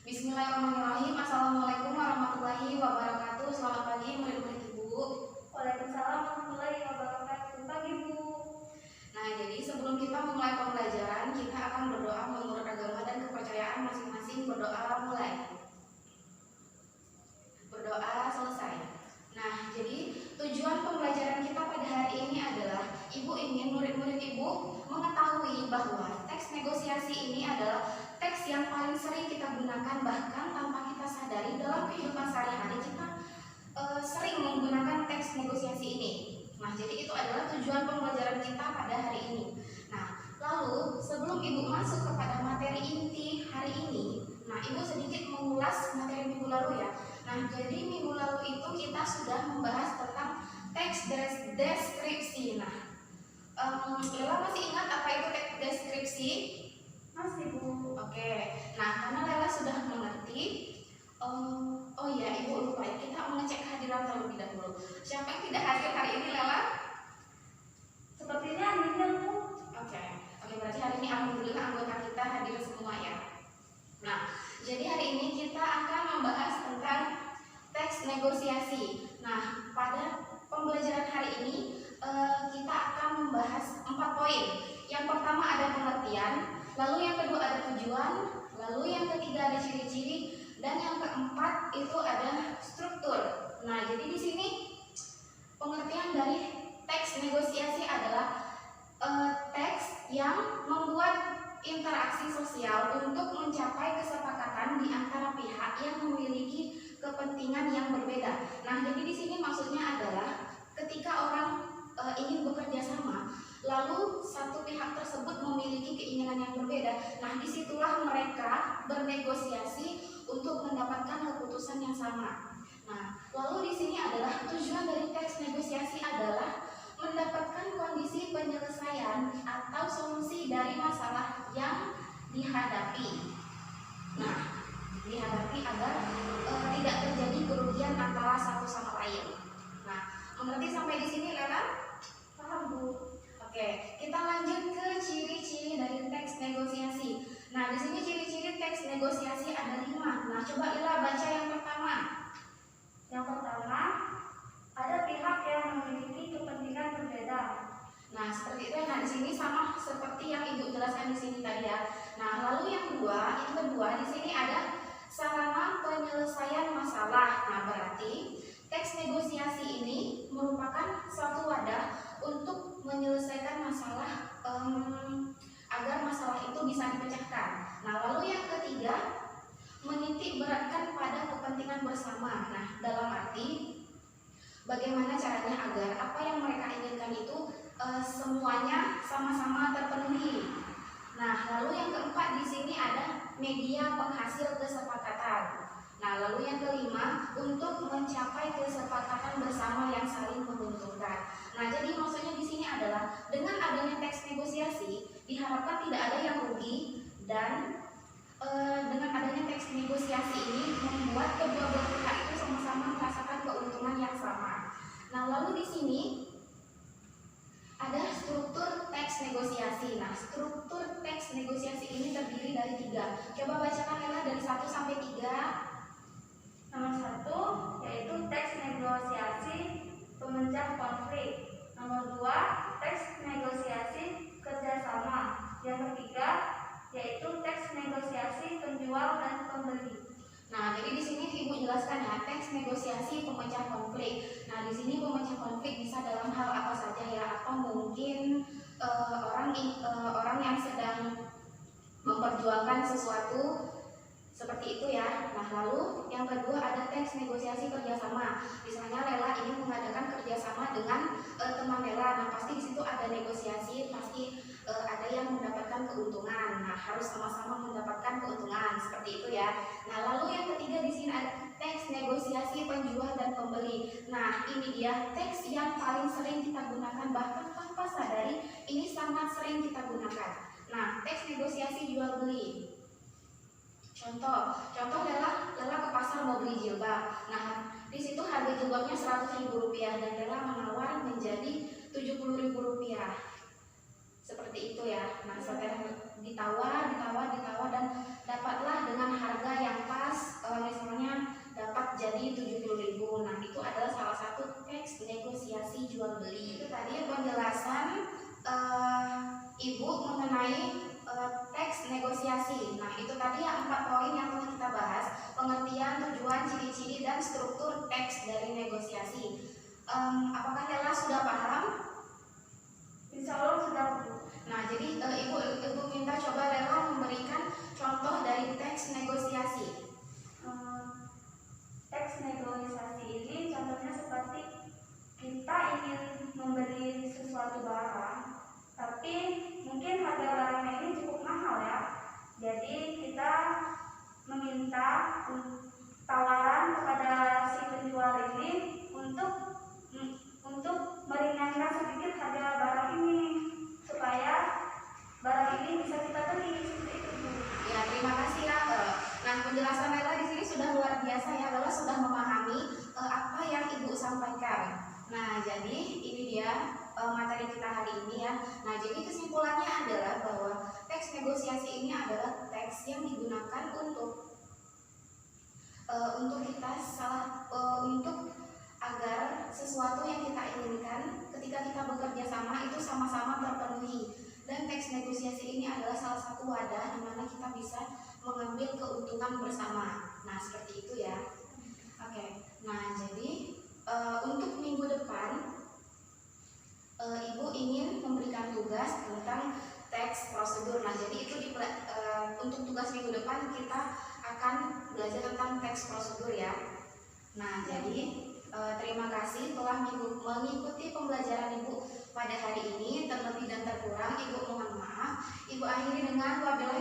Bismillahirrahmanirrahim. Assalamualaikum warahmatullahi wabarakatuh. Selamat pagi murid-murid Ibu. Waalaikumsalam warahmatullahi wabarakatuh. Pagi Bu. Nah, jadi sebelum kita memulai pembelajaran, kita akan berdoa menurut agama dan kepercayaan masing-masing. Berdoa mulai. Berdoa selesai. Nah, jadi tujuan pembelajaran kita pada hari ini adalah Ibu ingin murid-murid Ibu mengetahui bahwa teks negosiasi ini adalah teks yang paling sering kita gunakan, bahkan tanpa kita sadari dalam kehidupan sehari-hari kita sering menggunakan teks negosiasi ini. Nah, jadi itu adalah tujuan pembelajaran kita pada hari ini. Nah, lalu sebelum Ibu masuk kepada materi inti hari ini, nah Ibu sedikit mengulas materi minggu lalu ya. Nah, jadi minggu lalu itu kita sudah membahas tentang teks deskripsi. Nah, Lela masih ingat apa itu teks deskripsi? Masih Bu. Oke, nah karena Lela sudah mengerti, oh ya Ibu lupa ya, kita mengecek kehadiran terlebih dahulu. Siapa yang tidak hadir hari ini Lela? Sepertinya Nina Bu. Oke, berarti hari ini alhamdulillah anggota kita hadir semua ya. Nah, jadi hari ini kita akan membahas tentang teks negosiasi. Nah, pada pembelajaran hari ini kita akan membahas 4 poin. Yang pertama ada pengertian, lalu yang kedua ada tujuan, lalu yang ketiga ada ciri-ciri, dan yang keempat itu ada struktur. Nah, jadi di sini pengertian dari teks negosiasi adalah teks yang membuat interaksi sosial untuk mencapai kesepakatan di antara pihak yang memiliki kepentingan yang berbeda. Nah, jadi di sini maksudnya adalah ketika orang ingin bekerja sama, lalu satu pihak tersebut memiliki keinginan yang berbeda. Nah, disitulah mereka bernegosiasi untuk mendapatkan keputusan yang sama. Nah, lalu di sini adalah tujuan dari teks negosiasi adalah mendapatkan kondisi penyelesaian atau solusi dari masalah yang dihadapi. Nah, dihadapi agar tidak terjadi kerugian antara satu sama lain. Nah, mengerti sampai di sini, Lela? Paham Bu. Oke, kita lanjut ke ciri-ciri dari teks negosiasi. Nah, di sini ciri-ciri teks negosiasi ada 5. Nah, coba Lela baca yang pertama. Yang pertama, ada pihak yang memiliki kepentingan berbeda. Nah, seperti itu. Nah, di sini sama seperti yang Ibu jelaskan di sini tadi ya. Nah, lalu yang kedua di sini ada sarana penyelesaian masalah. Nah, berarti teks negosiasi ini merupakan suatu wadah untuk menyelesaikan masalah agar masalah itu bisa dipecahkan. Nah, lalu yang ketiga, menitik beratkan pada kepentingan bersama. Nah, dalam arti bagaimana caranya agar apa yang mereka inginkan itu semuanya sama-sama terpenuhi. Nah, lalu yang keempat di sini ada media penghasil kesepakatan. Nah, lalu yang kelima, untuk mencapai kesepakatan bersama yang saling menguntungkan. Nah, jadi maksudnya di sini adalah dengan adanya teks negosiasi diharapkan tidak ada yang rugi, dan dengan adanya teks negosiasi ini membuat kedua belah pihak itu sama-sama merasakan keuntungan yang sama. Nah, lalu di sini ada struktur teks negosiasi. Nah, struktur teks negosiasi ini terdiri dari 3. Coba bacakan Lela dari 1 sampai 3. Nomor 1 yaitu teks negosiasi pemecah konflik. Nomor 2 teks negosiasi kerjasama. Yang ketiga yaitu teks negosiasi penjual dan pembeli. Nah, jadi di sini Ibu jelaskan ya, teks negosiasi pemecah konflik. Nah, di sini pemecah konflik bisa dalam hal apa saja ya, atau mungkin orang yang sedang memperjuangkan sesuatu seperti itu ya. Nah, lalu yang kedua ada teks negosiasi kerjasama. Misalnya Lela ingin mengadakan kerjasama dengan teman Lela. Nah, pasti di situ ada negosiasi, pasti ada yang mendapatkan keuntungan. Nah, harus sama-sama mendapatkan keuntungan seperti itu ya. Nah, lalu yang ketiga di sini ada teks negosiasi penjual dan pembeli. Nah, ini dia teks yang paling sering kita gunakan, bahkan tanpa sadari ini sangat sering kita gunakan. Nah, teks negosiasi jual beli. Contoh Lela ke pasar mau beli jilbab. Nah, di situ harga jilbabnya Rp100.000 dan Lela menawar menjadi Rp70.000. Seperti itu ya. Nah, setelah ditawar dan dapatlah dengan harga yang pas atas misalnya dapat jadi 70.000. Nah, itu adalah salah satu teks negosiasi jual beli. Itu tadi penjelasan Ibu mengenai teks negosiasi. Nah, itu tadi yang 4 poin yang telah kita bahas: pengertian, tujuan, ciri-ciri, dan struktur teks dari negosiasi. Apakah Lela sudah paham? Insya Allah sudah, Bu. Nah, jadi ibu minta coba Lela memberikan contoh dari teks negosiasi. Teks negosiasi ini contohnya seperti kita ingin membeli sesuatu barang, tapi mungkin harga barangnya ini cukup mahal ya. Jadi kita meminta tawaran kepada si penjual ini untuk meringankan sedikit harga barang ini supaya barang ini bisa kita beli. Seperti itu, Bu. Ya, terima kasih ya. Nah, penjelasan Lela di sini sudah luar biasa ya. Lela sudah memahami apa yang Ibu sampaikan. Nah, jadi ini dia materi kita hari ini ya. Nah, jadi kesimpulannya adalah bahwa teks negosiasi ini adalah teks yang digunakan untuk kita untuk agar sesuatu yang kita inginkan ketika kita bekerja sama itu sama-sama terpenuhi. Dan teks negosiasi ini adalah salah satu wadah di mana kita bisa mengambil keuntungan bersama. Nah, seperti itu ya. Oke. Nah, jadi untuk minggu depan Ibu ingin memberikan tugas tentang teks prosedur. Nah, jadi itu untuk tugas minggu depan kita akan belajar tentang teks prosedur ya. Nah, jadi terima kasih telah mengikuti pembelajaran Ibu pada hari ini. Terlebih dan terkurang Ibu mohon maaf. Ibu akhiri dengan wabillahi